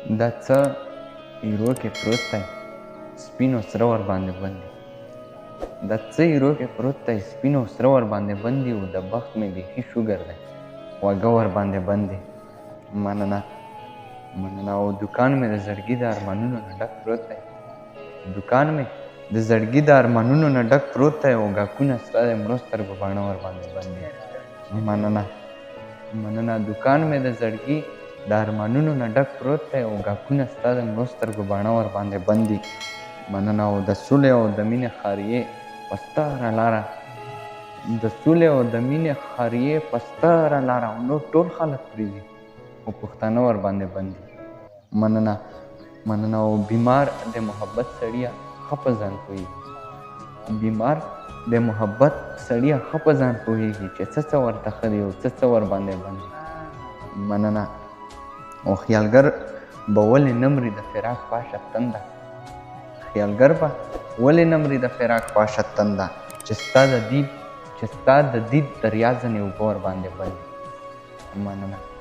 دا څه ایرو کې پروت دی سپینو سره ور باندې بند دی. دا څه ایرو کې پروت دی سپینو سره ور باندې بند دی. او د بخت مې بیخي شوګر دی خوږه ور باندې بند دی. مننه او دوکان مې د زړګي د ارمانونو نه ډک پروت دی. دوکان مې د زړګي د ارمانونو نه ډک پروت دی. او ګاکونه سره د مړو سترګو باڼه ور باندې بند دی. مننه دوکان مې د زړګي د ارمانونو نه ډک پروت دی. او ګاکونه ستا د مړو سترګو باڼه ور باندې بند دي. مننه او د سولې او د مینې خاریې په ستره لاره د سولې او د مینې خاریې په ستره لاره او نور ټول خلک پرېږدي او پښتانه ور باندې بند دي. مننه او بیمار د محبت سړیه ښه په ځان پوهېږي. بیمار د محبت سړیه ښه په ځان پوهېږي چې څه ورته ښه دي او څه ور باندې بند دي. مننه او خیالګر به ولې نه مري د فراق پاشه تنده. خیالګر به ولې نه مري د فراق پاشه تنده چې ستا د دید دریا ځنې اوبه ور باندې بند دي. مننه.